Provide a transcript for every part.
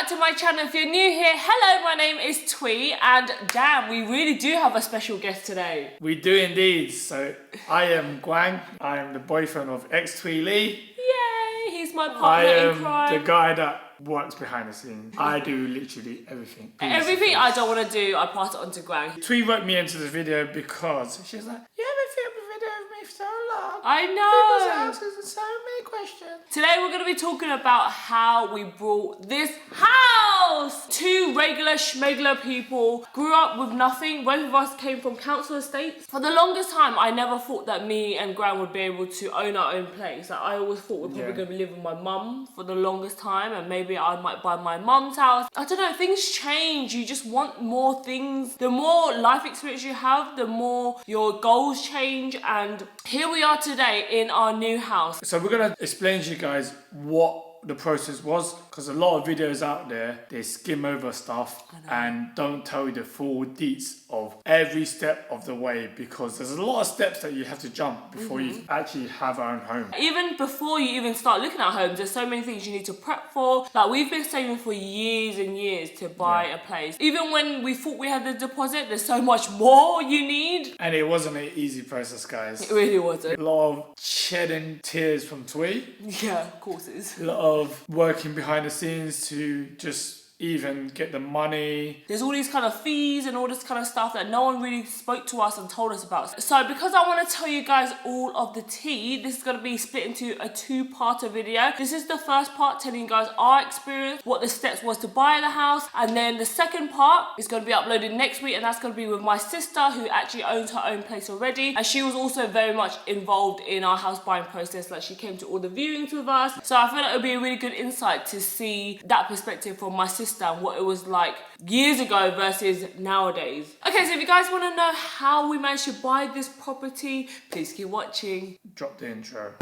back to my channel. If you're new here, hello, my name is Twee, and damn, we really do have a special guest today. We do indeed. So I am Guang. I am the boyfriend of ex-Twee Lee. Yay, he's my partner in crime. I am the guy that works behind the scenes. I do literally everything. Everything I don't want to do, I pass it on to Guang. Twee wrote me into this video because she's like, you haven't filmed a video of me for so long. I know. People's houses so many questions. Today we're going to be talking about how we brought this house. Two regular schmegular people grew up with nothing. Both of us came from council estates. For the longest time, I never thought that me and Gran would be able to own our own place. Like, I always thought we're probably going to be living with my mum for the longest time, and maybe I might buy my mum's house. I don't know, things change. You just want more things. The more life experience you have, the more your goals change, and here we are today in our new house. So we're going to explain to you guys what the process was, because a lot of videos out there, they skim over stuff and don't tell you the full deets of every step of the way, because there's a lot of steps that you have to jump before you actually have our own home. Even before you even start looking at homes, there's so many things you need to prep for. Like, we've been saving for years and years to buy a place. Even when we thought we had the deposit, there's so much more you need. And it wasn't an easy process, guys. It really wasn't. A lot of shedding tears from Twee. Yeah, of course it is. A lot of working behind the scenes to just even get the money. There's all these kind of fees and all this kind of stuff that no one really spoke to us and told us about. So because I want to tell you guys all of the tea, this is going to be split into a two-parter video. This is the first part, telling you guys our experience, what the steps was to buy the house, and then the second part is going to be uploaded next week, and that's going to be with my sister, who actually owns her own place already, and she was also very much involved in our house buying process. Like, she came to all the viewings with us, so I feel like it would be a really good insight to see that perspective from my sister and what it was like years ago versus nowadays. Okay, so if you guys want to know how we managed to buy this property, please keep watching. Drop the intro.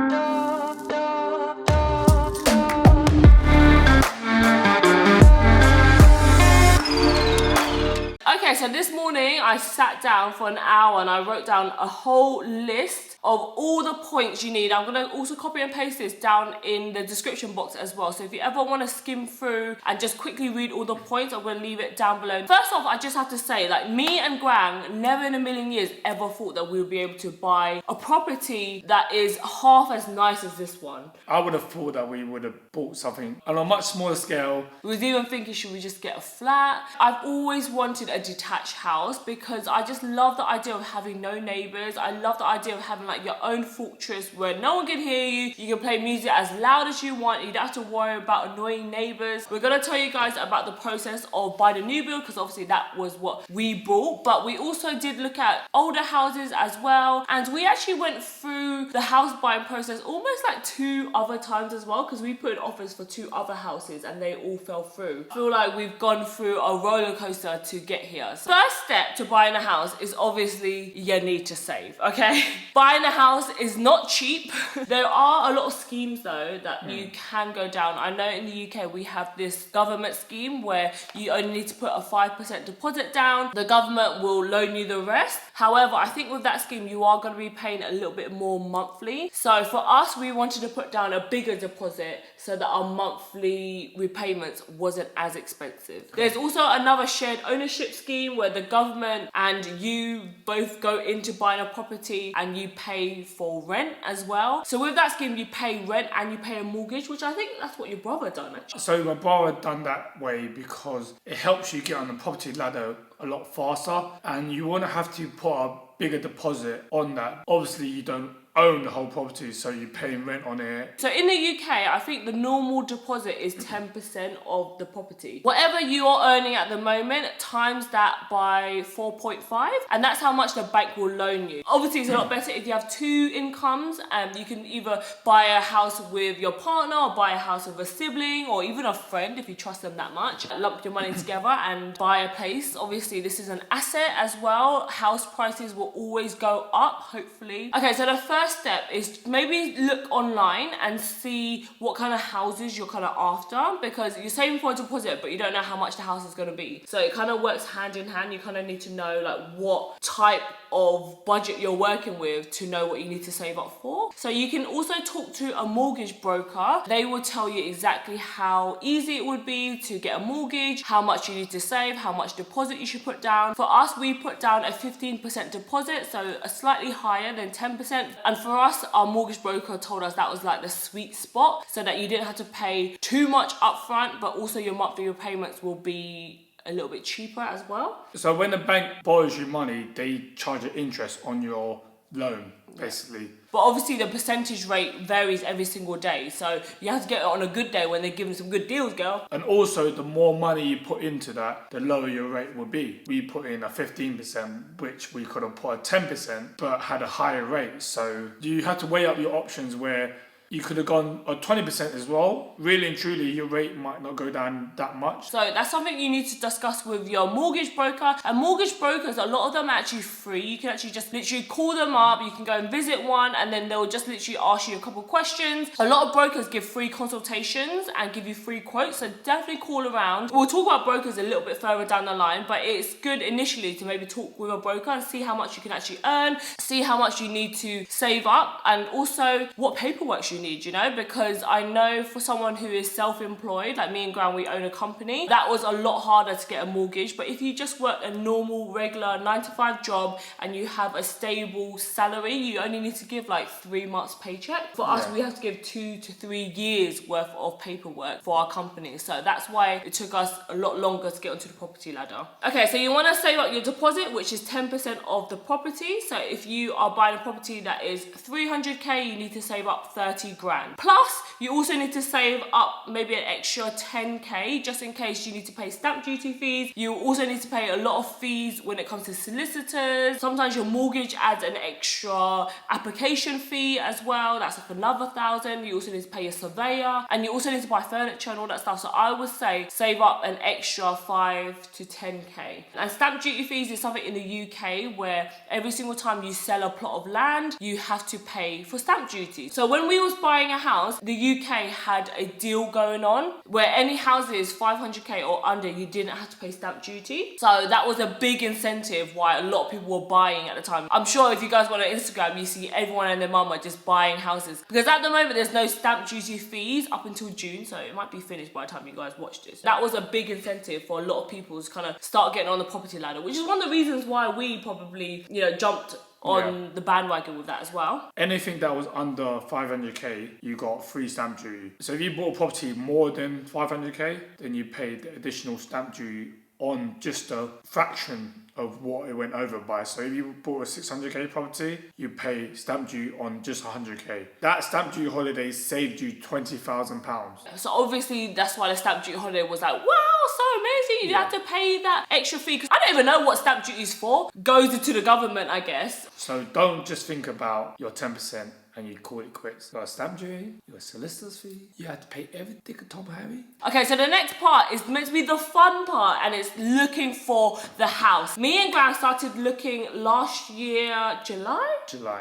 Okay, so this morning I sat down for an hour and I wrote down a whole list of all the points you need. I'm going to also copy and paste this down in the description box as well. So if you ever want to skim through and just quickly read all the points, I'm going to leave it down below. First off, I just have to say, like, me and Guang never in a million years ever thought that we would be able to buy a property that is half as nice as this one. I would have thought that we would have bought something on a much smaller scale. We was even thinking, should we just get a flat? I've always wanted a detached house because I just love the idea of having no neighbours. I love the idea of having like your own fortress where no one can hear you. You can play music as loud as you want. You don't have to worry about annoying neighbours. We're going to tell you guys about the process of buying a new build, because obviously that was what we bought, but we also did look at older houses as well, and we actually went through the house buying process almost like 2 other times as well, because we put in offers for 2 other houses and they all fell through. I feel like we've gone through a roller coaster to get here. So first step to buying a house is obviously you need to save, okay? Buying a house is not cheap. There are a lot of schemes though that you can go down. I know in the UK we have this government scheme where you only need to put a 5% deposit down. The government will loan you the rest. However, I think with that scheme you are going to be paying a little bit more monthly. So for us, we wanted to put down a bigger deposit so that our monthly repayments wasn't as expensive. There's also another shared ownership scheme where the government and you both go into buying a property and you pay for rent as well. So with that scheme, you pay rent and you pay a mortgage, which I think that's what your brother done actually. So my brother done that way because it helps you get on the property ladder a lot faster, and you want to have to put a bigger deposit on that. Obviously you don't own the whole property, so you're paying rent on it. So in the UK, I think the normal deposit is 10% of the property. Whatever you are earning at the moment, times that by 4.5, and that's how much the bank will loan you. Obviously, it's a lot better if you have 2 incomes, and you can either buy a house with your partner or buy a house with a sibling or even a friend if you trust them that much. Lump your money together and buy a place. Obviously, this is an asset as well. House prices will always go up, hopefully. Okay, so the first first step is maybe look online and see what kind of houses you're kind of after, because you're saving for a deposit but you don't know how much the house is going to be. So it kind of works hand in hand. You kind of need to know like what type of budget you're working with to know what you need to save up for. So you can also talk to a mortgage broker. They will tell you exactly how easy it would be to get a mortgage, how much you need to save, how much deposit you should put down. For us, we put down a 15% deposit, so a slightly higher than 10%. And for us, our mortgage broker told us that was like the sweet spot, so that you didn't have to pay too much upfront, but also your monthly repayments will be a little bit cheaper as well. So when the bank borrows you money, they charge an interest on your loan, basically. But obviously the percentage rate varies every single day. So you have to get it on a good day when they're giving some good deals, girl. And also, the more money you put into that, the lower your rate will be. We put in a 15%, which we could have put a 10%, but had a higher rate. So you have to weigh up your options where you could have gone a 20% as well. Really and truly, your rate might not go down that much. So that's something you need to discuss with your mortgage broker. And mortgage brokers, a lot of them are actually free. You can actually just literally call them up. You can go and visit one, and then they'll just literally ask you a couple of questions. A lot of brokers give free consultations and give you free quotes. So definitely call around. We'll talk about brokers a little bit further down the line, but it's good initially to maybe talk with a broker and see how much you can actually earn, see how much you need to save up, and also what paperwork you need, you know, because I know for someone who is self-employed, like me and Gran, we own a company, that was a lot harder to get a mortgage. But if you just work a normal, regular 9-to-5 job and you have a stable salary, you only need to give like 3 months paycheck. For us, we have to give 2 to 3 years worth of paperwork for our company. So that's why it took us a lot longer to get onto the property ladder. Okay, so you want to save up your deposit, which is 10% of the property. So if you are buying a property that is 300k, you need to save up 30 grand. Plus, you also need to save up maybe an extra 10k just in case you need to pay stamp duty fees. You also need to pay a lot of fees when it comes to solicitors. Sometimes your mortgage adds an extra application fee as well. That's like another 1,000. You also need to pay your surveyor, and you also need to buy furniture and all that stuff. So I would say save up an extra 5 to 10k. And stamp duty fees is something in the UK where every single time you sell a plot of land, you have to pay for stamp duty. So when we was buying a house, the UK had a deal going on where any houses 500k or under, you didn't have to pay stamp duty. So that was a big incentive why a lot of people were buying at the time. I'm sure if you guys went on Instagram, you see everyone and their mama just buying houses, because at the moment there's no stamp duty fees up until June, so it might be finished by the time you guys watch this. That was a big incentive for a lot of people to kind of start getting on the property ladder, which is one of the reasons why we probably, you know, jumped on the bandwagon with that as well. Anything that was under 500k, you got free stamp duty. So if you bought a property more than 500k, then you paid the additional stamp duty on just a fraction of what it went over by. So if you bought a 600k property, you pay stamp duty on just 100k. That stamp duty holiday saved you £20,000. So obviously that's why the stamp duty holiday was like, wow, so amazing. You have to pay that extra fee, because I don't even know what stamp duty is for. Goes into the government, I guess. So don't just think about your 10% and you call it quits. You got a stamp duty, you got a solicitor's fee, you had to pay everything at Tom Harry. Okay, so the next part is meant to be the fun part, and it's looking for the house. Me and Gran started looking last year, July?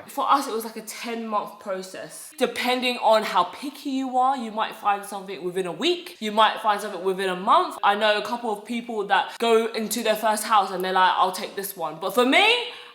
For us, it was like a 10-month process. Depending on how picky you are, you might find something within a week, you might find something within a month. I know a couple of people that go into their first house and they're like, I'll take this one. But for me,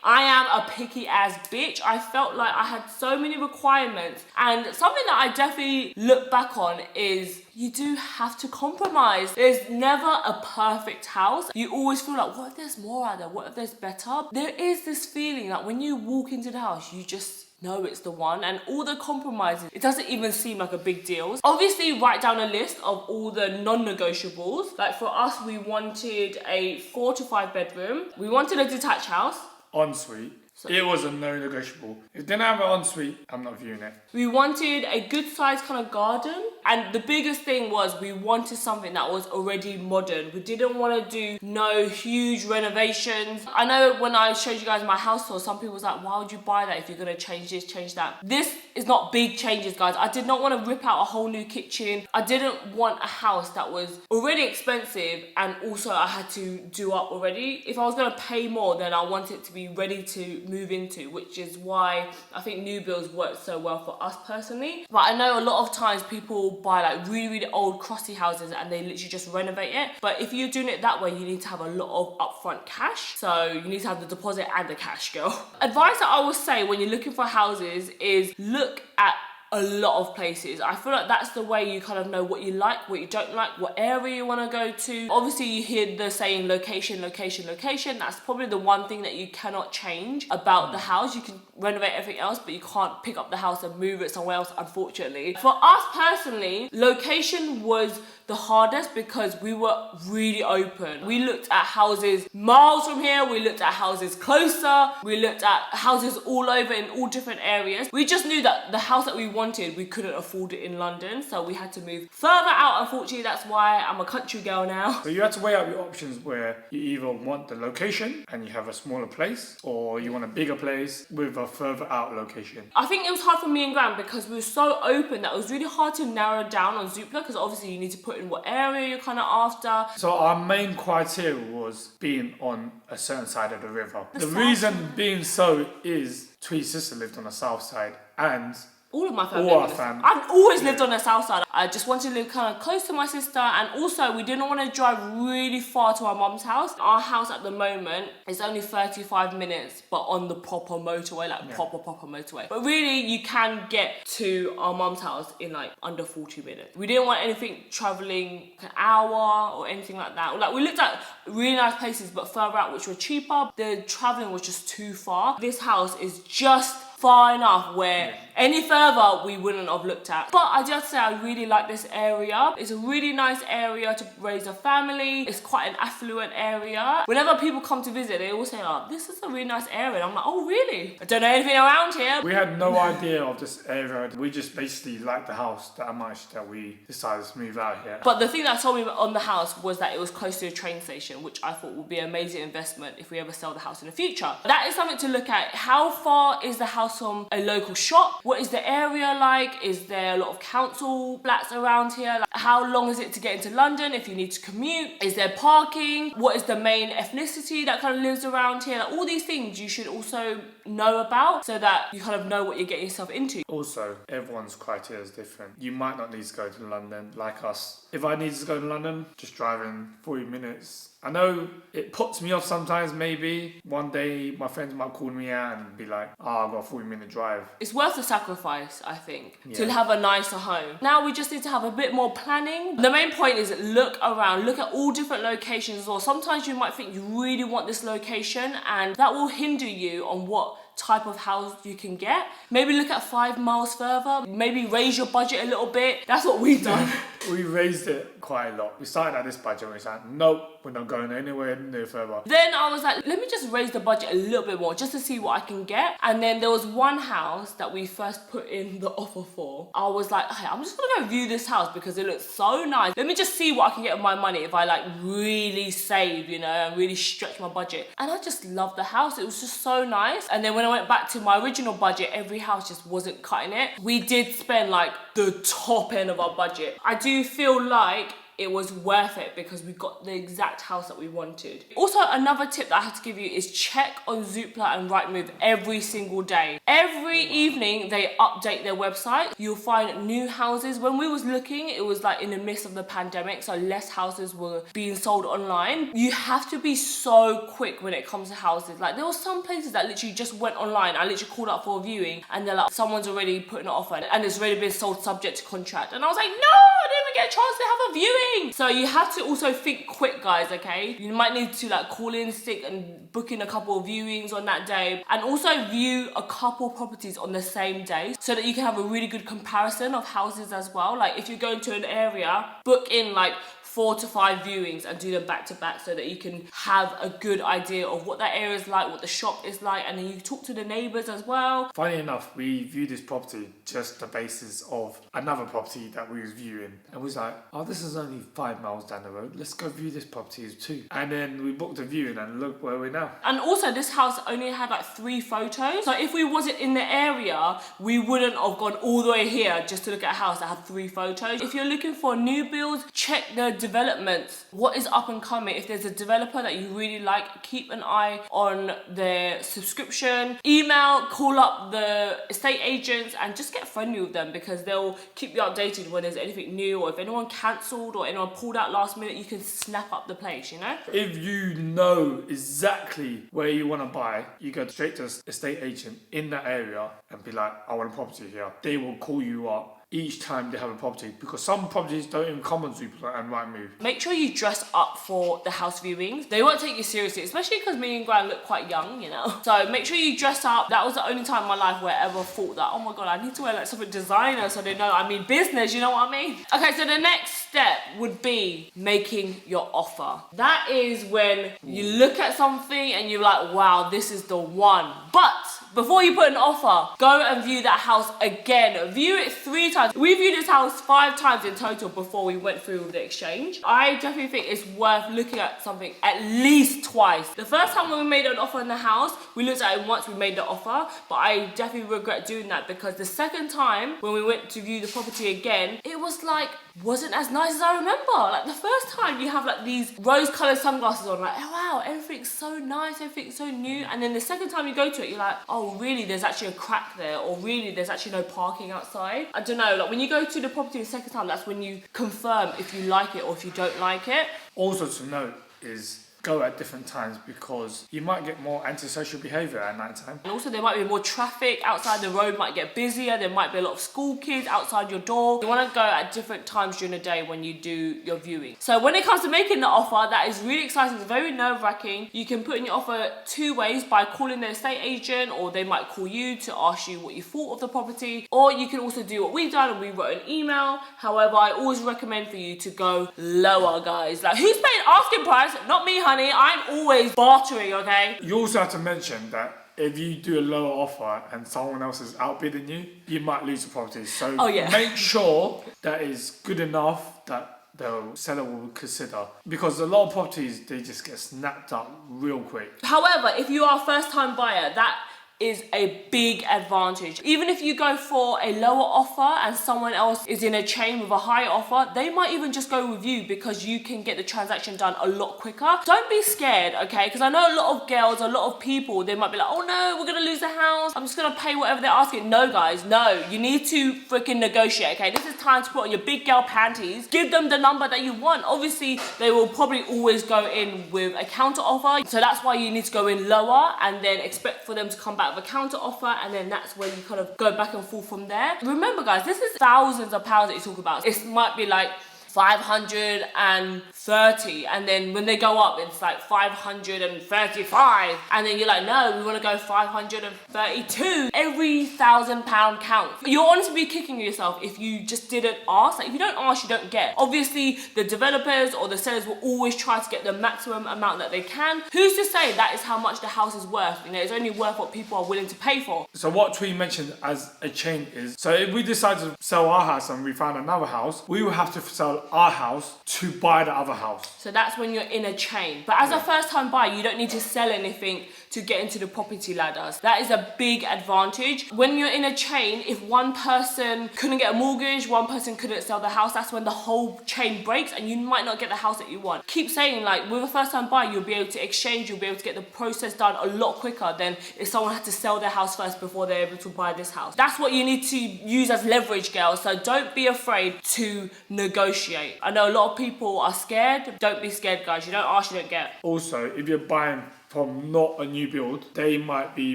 I am a picky ass bitch. I felt like I had so many requirements, and something that I definitely look back on is you do have to compromise. There's never a perfect house. You always feel like, what if there's more out there? What if there's better? There is this feeling that when you walk into the house, you just know it's the one, and all the compromises, it doesn't even seem like a big deal. Obviously, write down a list of all the non-negotiables. Like for us, we wanted a 4 to 5 bedroom. We wanted a detached house. Ensuite. It was a no-negotiable. If it didn't have an ensuite, I'm not viewing it. We wanted a good sized kind of garden, And the biggest thing was we wanted something that was already modern. We didn't want to do no huge renovations. I know when I showed you guys my house tour, some people was like, why would you buy that if you're going to change this, change that? This is not big changes, guys. I did not want to rip out a whole new kitchen. I didn't want a house that was already expensive and also I had to do up already. If I was going to pay more, then I want it to be ready to move into, which is why I think new builds work so well for us personally. But I know a lot of times people buy like really, really old crusty houses and they literally just renovate it. But if you're doing it that way, you need to have a lot of upfront cash. So you need to have the deposit and the cash, girl. Advice that I would say when you're looking for houses is look at a lot of places. I feel like that's the way you kind of know what you like, what you don't like, what area you want to go to. Obviously you hear the saying location, location, location. That's probably the one thing that you cannot change about the house. You can renovate everything else, but you can't pick up the house and move it somewhere else, unfortunately. For us personally, location was the hardest because we were really open. We looked at houses miles from here, we looked at houses closer, we looked at houses all over in all different areas. We just knew that the house that we wanted, we couldn't afford it in London, so we had to move further out. Unfortunately, that's why I'm a country girl now. So you had to weigh up your options where you either want the location and you have a smaller place, or you want a bigger place with a further out location. I think it was hard for me and Graham because we were so open that it was really hard to narrow down on Zoopla because obviously you need to put in what area you're kind of after. So our main criteria was being on a certain side of the river. The reason being so is Tweet's sister lived on the south side and all of my family. All our family. I've always lived on the south side. I just wanted to live kind of close to my sister, and also we didn't want to drive really far to our mum's house. Our house at the moment is only 35 minutes, but on the proper motorway, like proper motorway. But really, you can get to our mum's house in like under 40 minutes. We didn't want anything traveling an hour or anything like that. Like we looked at really nice places, but further out, which were cheaper. The traveling was just too far. This house is just far enough where any further we wouldn't have looked at. But I just say I really like this area. It's a really nice area to raise a family. It's quite an affluent area. Whenever people come to visit, they always say, oh, this is a really nice area. And I'm like, oh, really? I don't know anything around here. We had no idea of this area. We just basically liked the house that much that we decided to move out here. But the thing that told me on the house was that it was close to a train station, which I thought would be an amazing investment if we ever sell the house in the future. That is something to look at. How far is the house from a local shop? What is the area like? Is there a lot of council flats around here? Like, how long is it to get into London if you need to commute? Is there parking? What is the main ethnicity that kind of lives around here? Like, all these things you should also know about so that you kind of know what you're getting yourself into. Also, everyone's criteria is different. You might not need to go to London like us. If I needed to go to London, just driving 40 minutes. I know it puts me off sometimes, maybe. One day my friends might call me out and be like, oh, I've got a 40-minute drive. It's worth the sacrifice, I think, to have a nicer home. Now we just need to have a bit more planning. The main point is look around, look at all different locations as well. Sometimes you might think you really want this location and that will hinder you on what type of house you can get. Maybe look at 5 miles further, maybe raise your budget a little bit. That's what we've done. We raised it quite a lot. We started at this budget and we said, nope, we're not going anywhere near further. Then I was like, let me just raise the budget a little bit more just to see what I can get. And then there was one house that we first put in the offer for. I was like, hey, I'm just gonna go view this house because it looks so nice. Let me just see what I can get with my money if I like really save, you know, and really stretch my budget. And I just loved the house. It was just so nice. And then when I went back to my original budget, every house just wasn't cutting it. We did spend like the top end of our budget. I do feel like it was worth it because we got the exact house that we wanted. Also, another tip that I have to give you is check on Zoopla and Rightmove every single day. Every evening they update their website. You'll find new houses. When we was looking, it was like in the midst of the pandemic, so less houses were being sold online. You have to be so quick when it comes to houses. Like there were some places that literally just went online. I literally called up for a viewing and they're like, someone's already put an offer and it's already been sold subject to contract. And I was like, no, I didn't even get a chance to have a viewing. So you have to also think quick, guys, okay? You might need to like call in sick and book in a couple of viewings on that day, and also view a couple properties on the same day so that you can have a really good comparison of houses as well. Like if you're going to an area, book in like 4 to 5 viewings and do them back to back so that you can have a good idea of what that area is like, what the shop is like, and then you talk to the neighbours as well. Funny enough, we viewed this property just the basis of another property that we was viewing, and we was like, oh, this is only 5 miles down the road, let's go view this property too. And then we booked a viewing and look where we're now. And also this house only had like 3 photos, so if we wasn't in the area we wouldn't have gone all the way here just to look at a house that had 3 photos. If you're looking for new builds, check the developments, what is up and coming. If there's a developer that you really like, keep an eye on their subscription, email, call up the estate agents and just get friendly with them, because they'll keep you updated when there's anything new, or if anyone cancelled or anyone pulled out last minute, you can snap up the place, you know? If you know exactly where you want to buy, you go straight to an estate agent in that area and be like, I want a property here. They will call you up each time they have a property, because some properties don't even come on Zoopla and Rightmove. Make sure you dress up for the house viewings. They won't take you seriously, especially because me and Gran look quite young, you know. So make sure you dress up. That was the only time in my life where I ever thought that, oh my god, I need to wear like something designer so they know I mean business, you know what I mean? Okay, so the next step would be making your offer. That is when you look at something and you're like, wow, this is the one. But before you put an offer, go and view that house again. View it 3 times. We viewed this house 5 times in total before we went through with the exchange. I definitely think it's worth looking at something at least twice. The first time when we made an offer in the house, we looked at it once we made the offer, but I definitely regret doing that, because the second time when we went to view the property again, it was like, wasn't as nice as I remember. Like the first time you have like these rose-coloured sunglasses on, like, oh wow, everything's so nice, everything's so new. And then the second time you go to it, you're like, oh really, there's actually a crack there, or really there's actually no parking outside. I don't know, like when you go to the property the second time, that's when you confirm if you like it or if you don't like it. Also to note is, go at different times, because you might get more antisocial behaviour at night time. And also there might be more traffic outside, the road might get busier, there might be a lot of school kids outside your door. You want to go at different times during the day when you do your viewing. So when it comes to making the offer, that is really exciting, it's very nerve-wracking. You can put in your offer 2 ways, by calling the estate agent, or they might call you to ask you what you thought of the property, or you can also do what we've done and we wrote an email. However, I always recommend for you to go lower, guys. Like, who's paying asking price? Not me, honey. I'm always bartering, okay? You also have to mention that if you do a lower offer and someone else is outbidding you, you might lose the property. So make sure that is good enough that the seller will consider, because a lot of properties, they just get snapped up real quick. However, if you are a first-time buyer, that is a big advantage. Even if you go for a lower offer and someone else is in a chain with a higher offer, they might even just go with you, because you can get the transaction done a lot quicker. Don't be scared, okay? Because I know a lot of girls, a lot of people, they might be like, oh no, we're gonna lose the house, I'm just gonna pay whatever they're asking. No guys, no, you need to freaking negotiate, okay? This is time to put on your big girl panties, give them the number that you want. Obviously, they will probably always go in with a counter offer, so that's why you need to go in lower and then expect for them to come back with a counter offer, and then that's where you kind of go back and forth from there. Remember guys, this is thousands of pounds that you talk about. It might be like 530, and then when they go up it's like 535, and then you're like, no, we want to go 532. Every £1,000 counts. You're honestly be kicking yourself if you just didn't ask. Like, if you don't ask, you don't get. Obviously the developers or the sellers will always try to get the maximum amount that they can. Who's to say that is how much the house is worth? You know, it's only worth what people are willing to pay for. So what Twee mentioned as a chain is, so if we decide to sell our house and we found another house, we will have to sell our house to buy the other house. So that's when you're in a chain. But as a first time buyer, you don't need to sell anything to get into the property ladders. That is a big advantage. When you're in a chain, if one person couldn't get a mortgage, one person couldn't sell the house, that's when the whole chain breaks and you might not get the house that you want. Keep saying, like, with a first time buyer, you'll be able to exchange, you'll be able to get the process done a lot quicker than if someone had to sell their house first before they're able to buy this house. That's what you need to use as leverage, girls. So don't be afraid to negotiate. I know a lot of people are scared. Don't be scared, guys. You don't ask, you don't get. Also, if you're buying from not a new build, they might be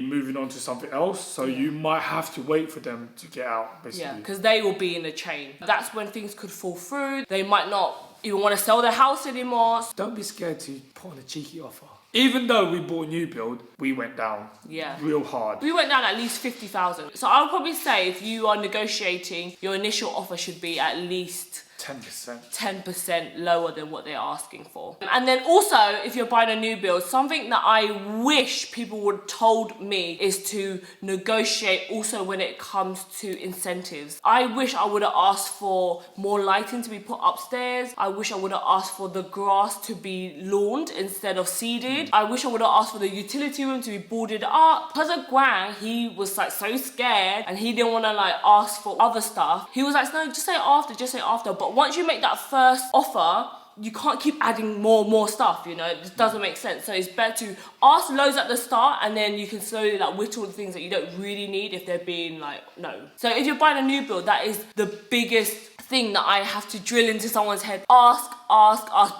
moving on to something else, so you might have to wait for them to get out, basically. Yeah, because they will be in a chain. That's when things could fall through. They might not even want to sell their house anymore. Don't be scared to put on a cheeky offer. Even though we bought a new build, we went down real hard. We went down at least 50,000. So I would probably say if you are negotiating, your initial offer should be at least 10%. 10% lower than what they're asking for. And then also, if you're buying a new build, something that I wish people would have told me is to negotiate also when it comes to incentives. I wish I would have asked for more lighting to be put upstairs. I wish I would have asked for the grass to be lawned instead of seeded. I wish I would have asked for the utility room to be boarded up. Because of Gwang, he was like so scared and he didn't want to like ask for other stuff. He was like, no, just say after, just say after. But once you make that first offer, you can't keep adding more stuff, you know, it just doesn't make sense. So it's better to ask loads at the start and then you can slowly like whittle the things that you don't really need if they're being like, no. So if you're buying a new build, that is the biggest thing that I have to drill into someone's head. Ask.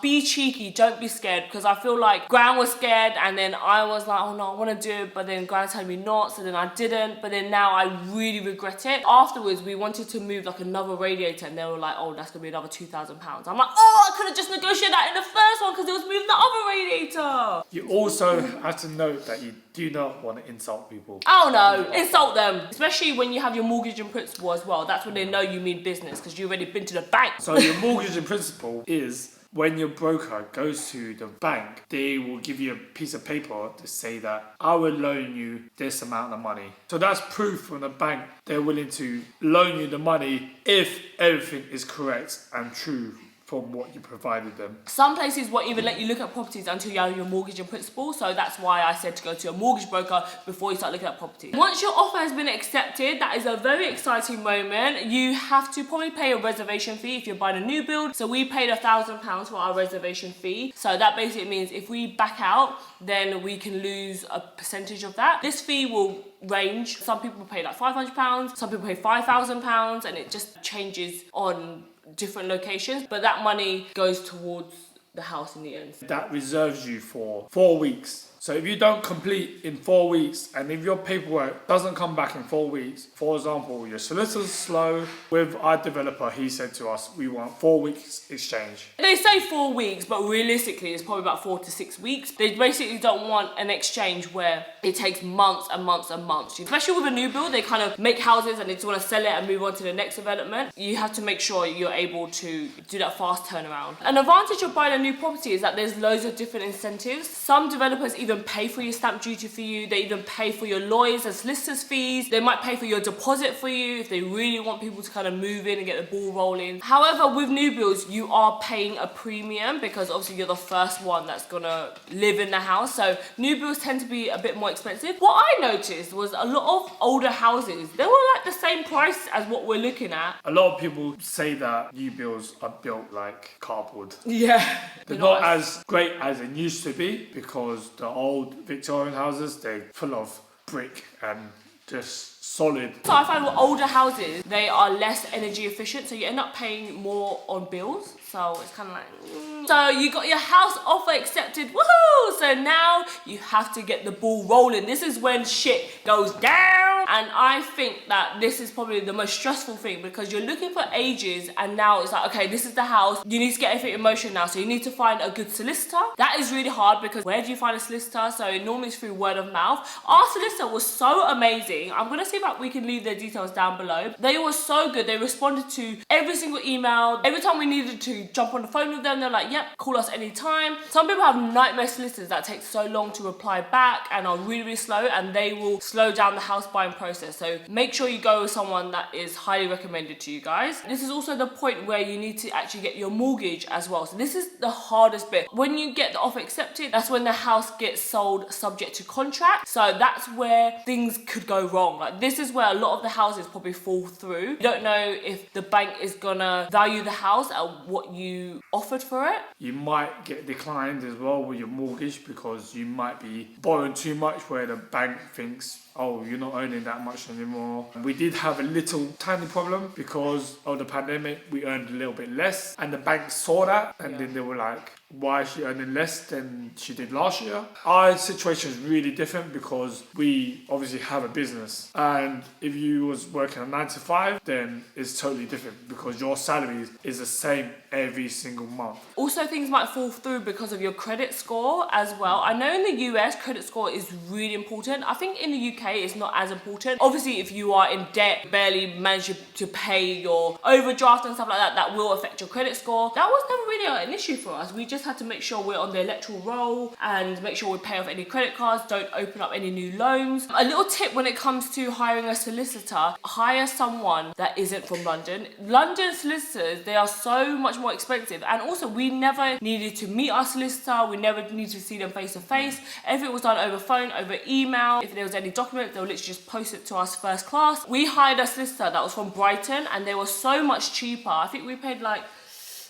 Be cheeky, don't be scared. Because I feel like Gran was scared and then I was like, oh no, I want to do it. But then Gran told me not, so then I didn't. But then now I really regret it. Afterwards, we wanted to move like another radiator and they were like, oh, that's going to be another £2,000. I'm like, oh, I could have just negotiated that in the first one because it was moving the other radiator. You also have to note that you do not want to insult people. Oh no, insult them. Especially when you have your mortgage in principle as well. That's when they know you mean business because you've already been to the bank. So your mortgage in principle is when your broker goes to the bank, they will give you a piece of paper to say that I will loan you this amount of money. So that's proof from the bank they're willing to loan you the money if everything is correct and true from what you provided them. Some places won't even let you look at properties until you have your mortgage in principle, so that's why I said to go to a mortgage broker before you start looking at properties. Once your offer has been accepted, that is a very exciting moment. You have to probably pay a reservation fee if you're buying a new build. So we paid £1,000 for our reservation fee. So that basically means if we back out, then we can lose a percentage of that. This fee will range. Some people pay like £500, some people pay £5,000, and it just changes on different locations, but that money goes towards the house in the end. That reserves you for 4 weeks. So if you don't complete in 4 weeks, and if your paperwork doesn't come back in 4 weeks, for example, your solicitor's slow, with our developer, he said to us, we want 4 weeks exchange. They say 4 weeks, but realistically, it's probably about 4 to 6 weeks. They basically don't want an exchange where it takes months and months and months. Especially with a new build, they kind of make houses and they just want to sell it and move on to the next development. You have to make sure you're able to do that fast turnaround. An advantage of buying a new property is that there's loads of different incentives. Some developers even pay for your stamp duty for you. They even pay for your lawyers and solicitors fees. They might pay for your deposit for you if they really want people to kind of move in and get the ball rolling. However, with new builds, you are paying a premium because obviously you're the first one that's gonna live in the house. So new builds tend to be a bit more expensive. What I noticed was a lot of older houses, they were like the same price as what we're looking at. A lot of people say that new builds are built like cardboard. Yeah. They're not as great as it used to be because the old Victorian houses, they're full of brick and just solid. So I find with older houses, they are less energy efficient, so you end up paying more on bills. So it's kind of like, So you got your house offer accepted, woohoo! So now you have to get the ball rolling. This is when shit goes down. And I think that this is probably the most stressful thing because you're looking for ages and now it's like, okay, this is the house. You need to get everything in motion now. So you need to find a good solicitor. That is really hard because where do you find a solicitor? So normally it's through word of mouth. Our solicitor was so amazing. I'm going to see if we can leave their details down below. They were so good. They responded to every single email. Every time we needed to jump on the phone with them, they're like, yep, call us anytime. Some people have nightmare solicitors that take so long to reply back and are really, really slow, and they will slow down the house buying process. So make sure you go with someone that is highly recommended to you guys. This is also the point where you need to actually get your mortgage as well. So this is the hardest bit. When you get the offer accepted, that's when the house gets sold subject to contract. So that's where things could go wrong. Like this is where a lot of the houses probably fall through. You don't know if the bank is gonna value the house at what you offered for it. You might get declined as well with your mortgage because you might be borrowing too much where the bank thinks, oh, you're not earning that much anymore. We did have a little tiny problem because of the pandemic. We earned a little bit less and the bank saw that and then they were like, why is she earning less than she did last year. Our situation is really different because we obviously have a business, and if you was working a 9 to 5, then it's totally different because your salary is the same every single month. Also, things might fall through because of your credit score as well. I know in the US, credit score is really important. I think in the UK, it's not as important. Obviously, if you are in debt, barely manage to pay your overdraft and stuff like that, that will affect your credit score. That was never really an issue for us. We just had to make sure we're on the electoral roll and make sure we pay off any credit cards, don't open up any new loans. A little tip when it comes to hiring a solicitor, hire someone that isn't from London. London solicitors, they are so much more expensive, and also we never needed to meet our solicitor, we never needed to see them face to face. Everything was done over phone, over email. If there was any document, they'll literally just post it to us first class. We hired a solicitor that was from Brighton, and they were so much cheaper. I think we paid like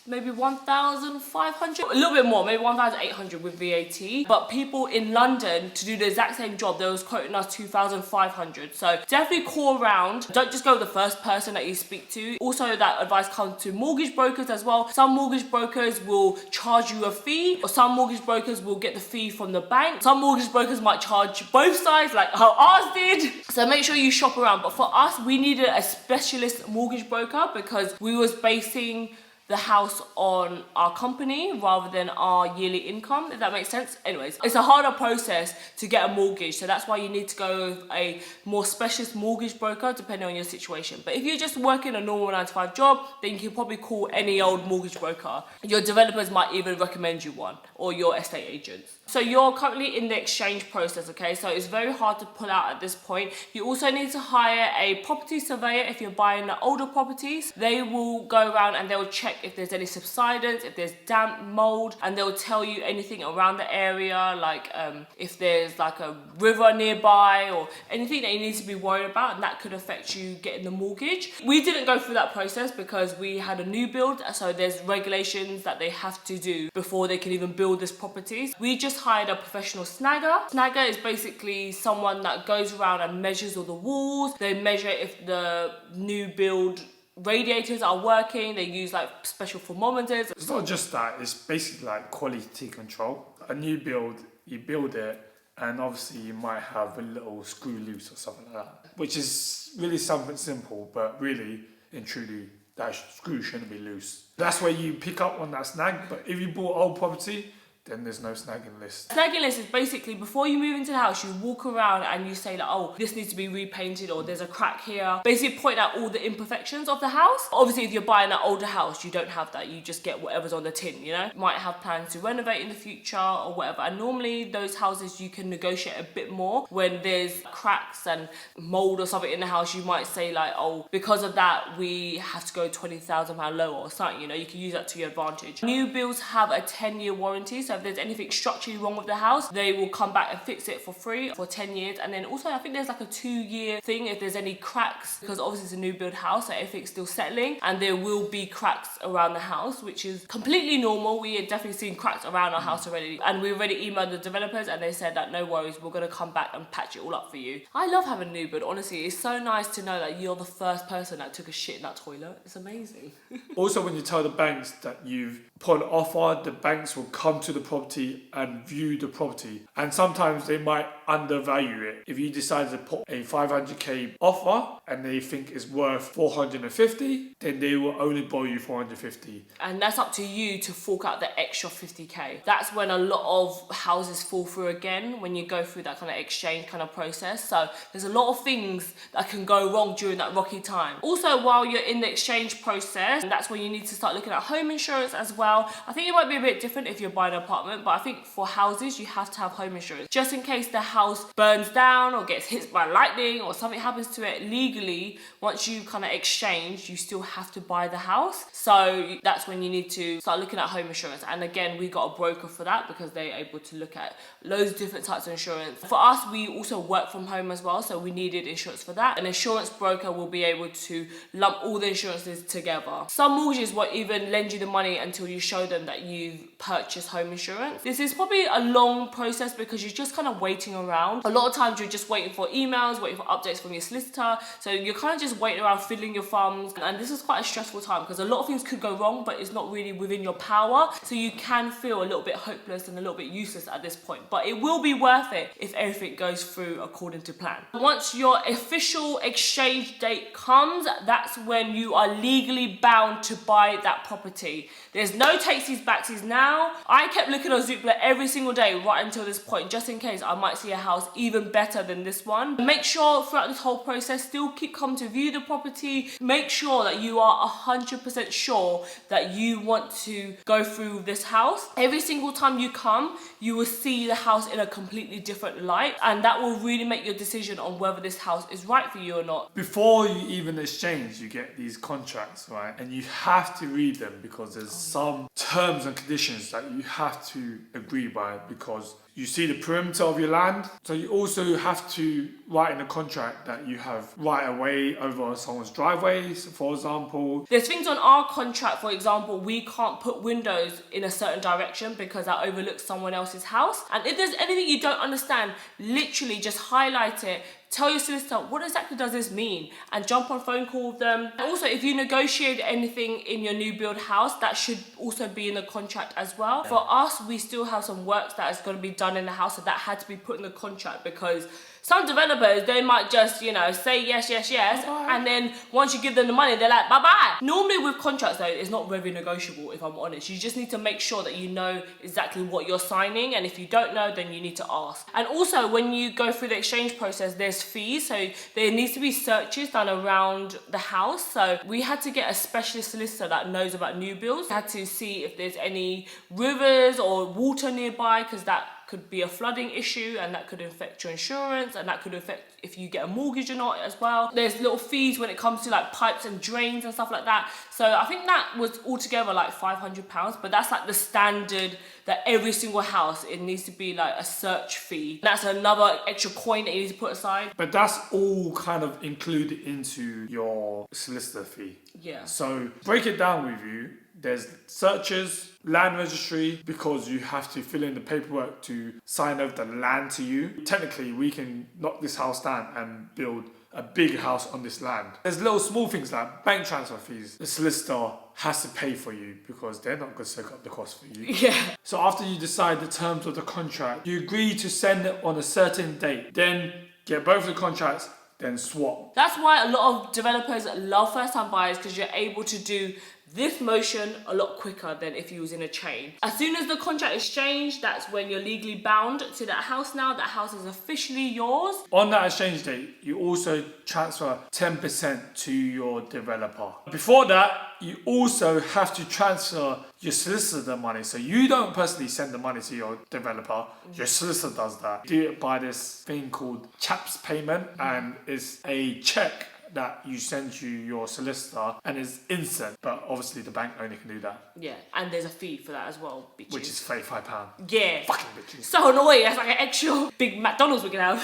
maybe 1,500, a little bit more, maybe 1,800 with VAT. But people in London, to do the exact same job, they was quoting us 2,500. So definitely call around. Don't just go with the first person that you speak to. Also, that advice comes to mortgage brokers as well. Some mortgage brokers will charge you a fee, or some mortgage brokers will get the fee from the bank. Some mortgage brokers might charge both sides, like how ours did. So make sure you shop around. But for us, we needed a specialist mortgage broker because we was basing the house on our company rather than our yearly income, if that makes sense. Anyways, it's a harder process to get a mortgage, so that's why you need to go with a more specialist mortgage broker depending on your situation. But if you're just working a normal 9 to 5 job, then you can probably call any old mortgage broker. Your developers might even recommend you one, or your estate agents. So you're currently in the exchange process, okay? So it's very hard to pull out at this point. You also need to hire a property surveyor if you're buying the older properties. They will go around and they'll check if there's any subsidence, if there's damp, mold, and they'll tell you anything around the area, like if there's like a river nearby or anything that you need to be worried about, and that could affect you getting the mortgage. We didn't go through that process because we had a new build, so there's regulations that they have to do before they can even build this property. We just hired a professional snagger. Snagger is basically someone that goes around and measures all the walls. They measure if the new build radiators are working. They use like special thermometers. It's not just that, it's basically like quality control. A new build, you build it, and obviously you might have a little screw loose or something like that, which is really something simple, but really and truly that screw shouldn't be loose. That's where you pick up on that snag. But if you bought old property, then there's no snagging list. Snagging list is basically before you move into the house, you walk around and you say like, oh, this needs to be repainted, or there's a crack here. Basically point out all the imperfections of the house. Obviously, if you're buying an older house, you don't have that. You just get whatever's on the tin, you know? Might have plans to renovate in the future or whatever. And normally those houses, you can negotiate a bit more. When there's cracks and mold or something in the house, you might say like, oh, because of that, we have to go £20,000 lower or something, you know? You can use that to your advantage. New builds have a 10-year warranty, so if there's anything structurally wrong with the house, they will come back and fix it for free for 10 years. And then also I think there's like a 2-year thing if there's any cracks, because obviously it's a new build house, so everything's still settling and there will be cracks around the house, which is completely normal. We had definitely seen cracks around our house already, and we already emailed the developers and they said that no worries, we're going to come back and patch it all up for you. I love having a new build, honestly. It's so nice to know that you're the first person that took a shit in that toilet. It's amazing. Also, when you tell the banks that you've put an offer, the banks will come to the property and view the property, and sometimes they might undervalue it. If you decide to put a 500k offer and they think it's worth 450, then they will only borrow you 450, and that's up to you to fork out the extra 50k. That's when a lot of houses fall through again, when you go through that kind of exchange kind of process. So there's a lot of things that can go wrong during that rocky time. Also, while you're in the exchange process, that's when you need to start looking at home insurance as well. I think it might be a bit different if you're buying an apartment, but I think for houses you have to have home insurance just in case the house burns down or gets hit by lightning or something happens to it. Legally, once you kind of exchange, you still have to buy the house, so that's when you need to start looking at home insurance. And again, we got a broker for that because they're able to look at loads of different types of insurance. For us, we also work from home as well, so we needed insurance for that. An insurance broker will be able to lump all the insurances together. Some mortgages won't even lend you the money until you show them that you've purchased home insurance. insurance. This is probably a long process because you're just kind of waiting around. A lot of times you're just waiting for emails, waiting for updates from your solicitor. So you're kind of just waiting around, fiddling your thumbs. And this is quite a stressful time because a lot of things could go wrong, but it's not really within your power. So you can feel a little bit hopeless and a little bit useless at this point. But it will be worth it if everything goes through according to plan. Once your official exchange date comes, that's when you are legally bound to buy that property. There's no takesies backsies now. I kept looking on Zoopla every single day right until this point, just in case I might see a house even better than this one. Make sure throughout this whole process, still keep coming to view the property. Make sure that you are 100% sure that you want to go through this house. Every single time you come, you will see the house in a completely different light, and that will really make your decision on whether this house is right for you or not. Before you even exchange, you get these contracts, right? And you have to read them because there's some terms and conditions that you have to agree by, because you see the perimeter of your land. So you also have to write in a contract that you have right of way over someone's driveways, for example. There's things on our contract, for example, we can't put windows in a certain direction because that overlooks someone else's house. And if there's anything you don't understand, literally just highlight it. Tell your solicitor, what exactly does this mean? And jump on phone call with them. And also, if you negotiate anything in your new build house, that should also be in the contract as well. Yeah. For us, we still have some works that is going to be done in the house, so that had to be put in the contract because some developers, they might just, say yes, and then once you give them the money, they're like, bye-bye. Normally with contracts though, it's not very negotiable, if I'm honest. You just need to make sure that you know exactly what you're signing, and if you don't know, then you need to ask. And also, when you go through the exchange process, there's fees, so there needs to be searches done around the house. So we had to get a specialist solicitor that knows about new builds. We had to see if there's any rivers or water nearby, because that could be a flooding issue, and that could affect your insurance, and that could affect if you get a mortgage or not as well. There's little fees when it comes to like pipes and drains and stuff like that. So I think that was altogether like £500, but that's like the standard that every single house, it needs to be like a search fee. That's another extra coin that you need to put aside. But that's all kind of included into your solicitor fee. Yeah. So break it down with you. There's searches, land registry, because you have to fill in the paperwork to sign over the land to you. Technically, we can knock this house down and build a big house on this land. There's little small things like bank transfer fees. The solicitor has to pay for you because they're not going to soak up the cost for you. Yeah. So after you decide the terms of the contract, you agree to send it on a certain date. Then get both the contracts, then swap. That's why a lot of developers love first-time buyers, because you're able to do this motion a lot quicker than if you was in a chain. As soon as the contract is changed, that's when you're legally bound to that house now. That house is officially yours. On that exchange date, you also transfer 10% to your developer. Before that, you also have to transfer your solicitor the money. So you don't personally send the money to your developer. Your solicitor does that. Do it by this thing called CHAPS payment, and it's a check that you send to your solicitor, and it's instant, but obviously the bank only can do that. Yeah, and there's a fee for that as well, bitches. Which is £35. Yeah. Fucking bitches. So annoying. That's like an extra big McDonald's we can have.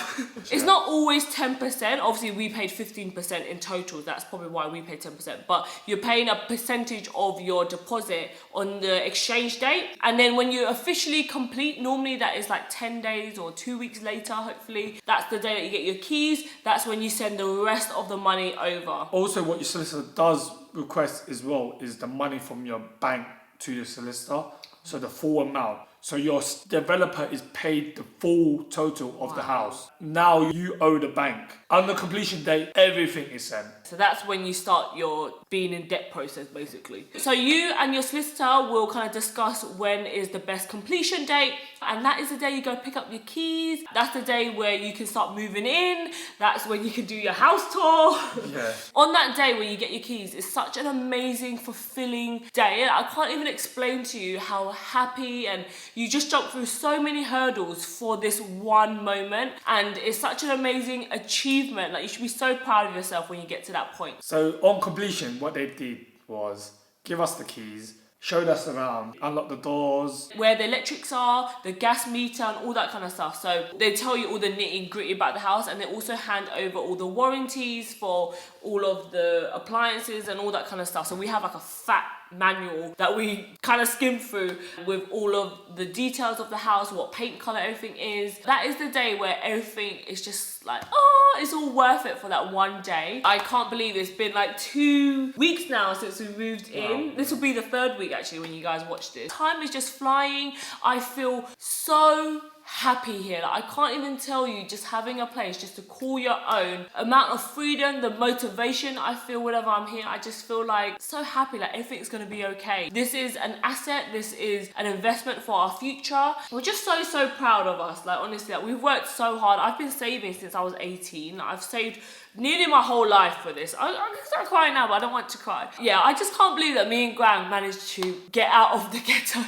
It's not always 10%. Obviously, we paid 15% in total. That's probably why we paid 10%. But you're paying a percentage of your deposit on the exchange date. And then when you officially complete, normally that is like 10 days or 2 weeks later, hopefully. That's the day that you get your keys. That's when you send the rest of the money over. Also, what your solicitor does request as well is the money from your bank to your solicitor, so the full amount. So your developer is paid the full total of the house. Now you owe the bank. On the completion date, everything is sent. So that's when you start your being in debt process, basically. So you and your solicitor will kind of discuss when is the best completion date, and that is the day you go pick up your keys. That's the day where you can start moving in. That's when you can do your house tour. Yeah. On that day when you get your keys, it's such an amazing, fulfilling day. I can't even explain to you how happy, and you just jump through so many hurdles for this one moment, and it's such an amazing achievement. Like, you should be so proud of yourself when you get to that point. So on completion, what they did was give us the keys, showed us around, unlock the doors, where the electrics are, the gas meter, and all that kind of stuff. So they tell you all the nitty gritty about the house, and they also hand over all the warranties for all of the appliances and all that kind of stuff. So we have like a fat manual that we kind of skimmed through with all of the details of the house, what paint color everything is. That is the day where everything is just like, oh, it's all worth it for that one day. I can't believe it's been like 2 weeks now since we moved in. Wow. This will be the 3rd week actually when you guys watch this. Time is just flying. I feel so happy here. Like, I can't even tell you, just having a place just to call your own, amount of freedom, the motivation I feel whenever I'm here, I just feel like so happy, like everything's gonna be okay. This is an asset, this is an investment for our future. We're just so proud of us. Like honestly, like, we've worked so hard. I've been saving since I was 18. Like, I've saved nearly my whole life for this. I can start crying now, but I don't want to cry. Yeah, I just can't believe that me and Gran managed to get out of the ghetto.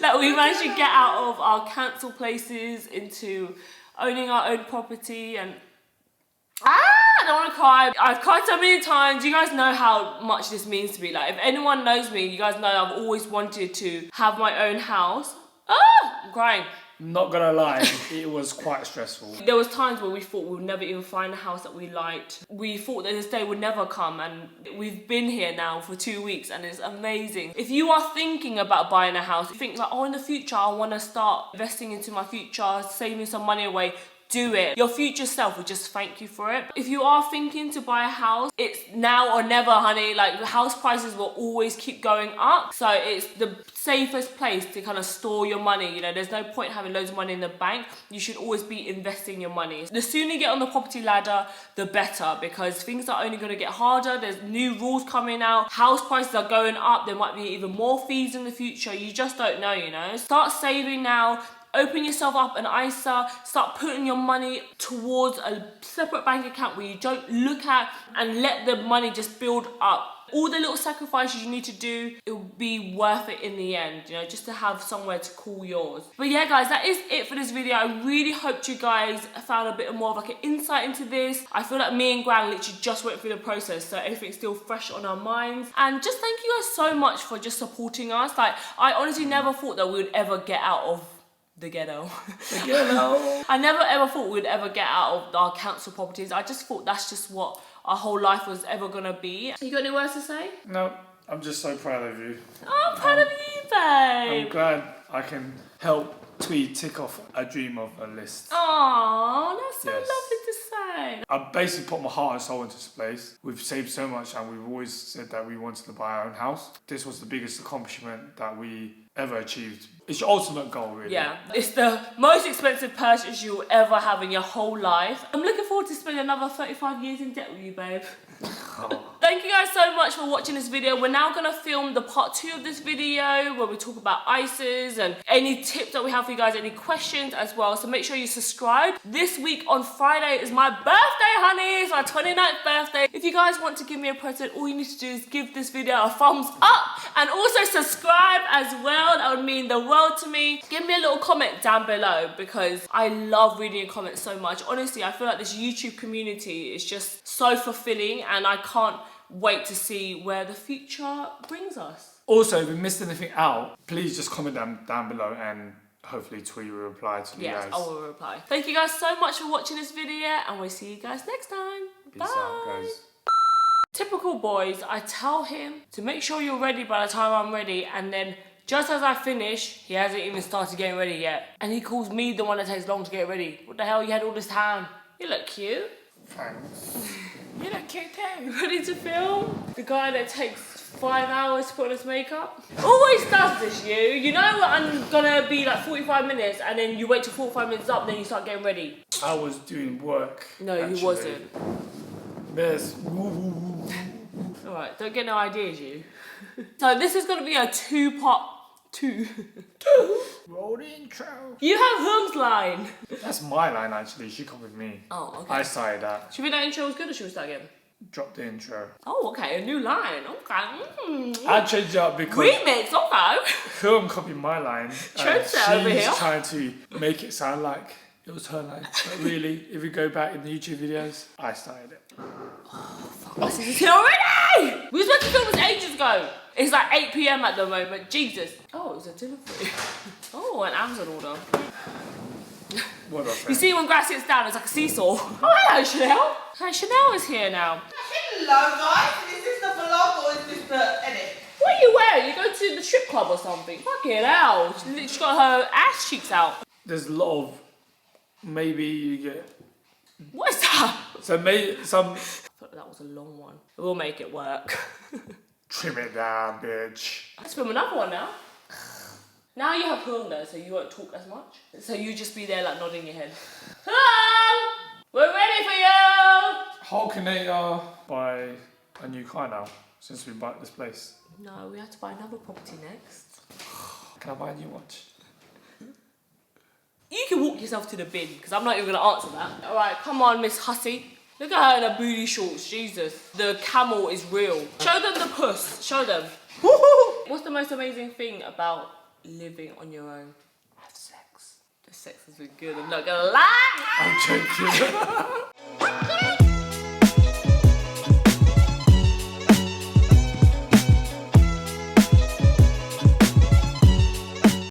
Like we managed to get out of our council places into owning our own property, and I don't want to cry. I've cried so many times. You guys know how much this means to me. Like if anyone knows me, you guys know I've always wanted to have my own house. I'm crying. Not gonna lie, it was quite stressful. There was times where we thought we would never even find a house that we liked. We thought that this day would never come, and we've been here now for 2 weeks and it's amazing. If you are thinking about buying a house, you think like, oh, in the future I want to start investing into my future, saving some money away, do it. Your future self will just thank you for it. If you are thinking to buy a house, it's now or never, honey. Like house prices will always keep going up. So it's the safest place to kind of store your money. You know, there's no point having loads of money in the bank. You should always be investing your money. The sooner you get on the property ladder, the better, because things are only going to get harder. There's new rules coming out. House prices are going up. There might be even more fees in the future. You just don't know, you know. Start saving now. Open yourself up an ISA, start putting your money towards a separate bank account where you don't look at, and let the money just build up. All the little sacrifices you need to do, it will be worth it in the end, you know, just to have somewhere to call yours. But yeah, guys, that is it for this video. I really hoped you guys found a bit more of like an insight into this. I feel like me and Gran literally just went through the process, so everything's still fresh on our minds. And just thank you guys so much for just supporting us. Like, I honestly never thought that we would ever get out of the ghetto. The ghetto. I never ever thought we'd ever get out of our council properties. I just thought that's just what our whole life was ever gonna be. You got any words to say? No, I'm just so proud of you. Oh, I'm proud of you, babe. I'm glad I can help Tweed tick off a dream of a list. Oh, that's so Yes. lovely to say. I basically put my heart and soul into this place. We've saved so much, and we've always said that we wanted to buy our own house. This was the biggest accomplishment that we ever achieved. It's your ultimate goal, really. Yeah, it's the most expensive purchase you'll ever have in your whole life. I'm looking forward to spending another 35 years in debt with you, babe. Thank you guys so much for watching this video. We're now gonna film the part 2 of this video where we talk about ISAs and any tips that we have for you guys, any questions as well. So make sure you subscribe. This week on Friday is my birthday, honey. It's my 29th birthday. If you guys want to give me a present, all you need to do is give this video a thumbs up and also subscribe as well. That would mean the world to me. Give me a little comment down below because I love reading your comments so much. Honestly, I feel like this YouTube community is just so fulfilling, and I can't wait to see where the future brings us. Also, if we missed anything out, please just comment down below, and hopefully Tweed will reply to you Yes, guys. I will reply. Thank you guys so much for watching this video, and we'll see you guys next time. Peace Bye. out, guys. Typical boys, I tell him to make sure you're ready by the time I'm ready, and then just as I finish, he hasn't even started getting ready yet. And he calls me the one that takes long to get ready. What the hell, you had all this time? You look cute. Thanks. You look cute too. Ready to film? The guy that takes 5 hours to put on his makeup? Always does this, you. You know I'm gonna be like 45 minutes, and then you wait till 45 minutes up, and then you start getting ready. I was doing work. No, actually. you wasn't. Yes. Alright, don't get no ideas, you. So this is gonna be a two-part. Roll the intro. You have Hum's line. That's my line, actually. She copied me. Oh, okay. I started that. Should we think that intro was good, or should we start again? Drop the intro. Oh, okay, a new line. Okay. I changed it up because Remix, okay. Hilm copied my line. Trendsetter over here. She's trying to make it sound like it was her line. But really, if we go back in the YouTube videos, I started it. My sister's here already! We were supposed to film this ages ago. It's like 8 PM at the moment. Jesus. Oh, it was a delivery. Oh, an Amazon order. What about You see when grass sits down, it's like a seesaw. Oh, hello, Chanel. Hey, Chanel is here now. Hello guys, is this the vlog or is this the edit? What are are you wearing? You go to the strip club or something? Fucking hell. She literally got her ass cheeks out. There's a lot of, maybe you get... What is that? So maybe some... I thought that was a long one. We'll make it work. Trim it down, bitch. Let's film another one now. Now you have Hilda, so you won't talk as much. So you just be there like nodding your head. Hello! We're ready for you! How can they buy a new car now, since we bought this place? No, we have to buy another property next. Can I buy a new watch? You can walk yourself to the bin, because I'm not even going to answer that. Alright, come on, Miss Hussy. Look at her in her booty shorts, Jesus. The camel is real. Show them the puss, show them. What's the most amazing thing about living on your own? Have sex. The sex has been good, I'm not going to lie. I'm joking.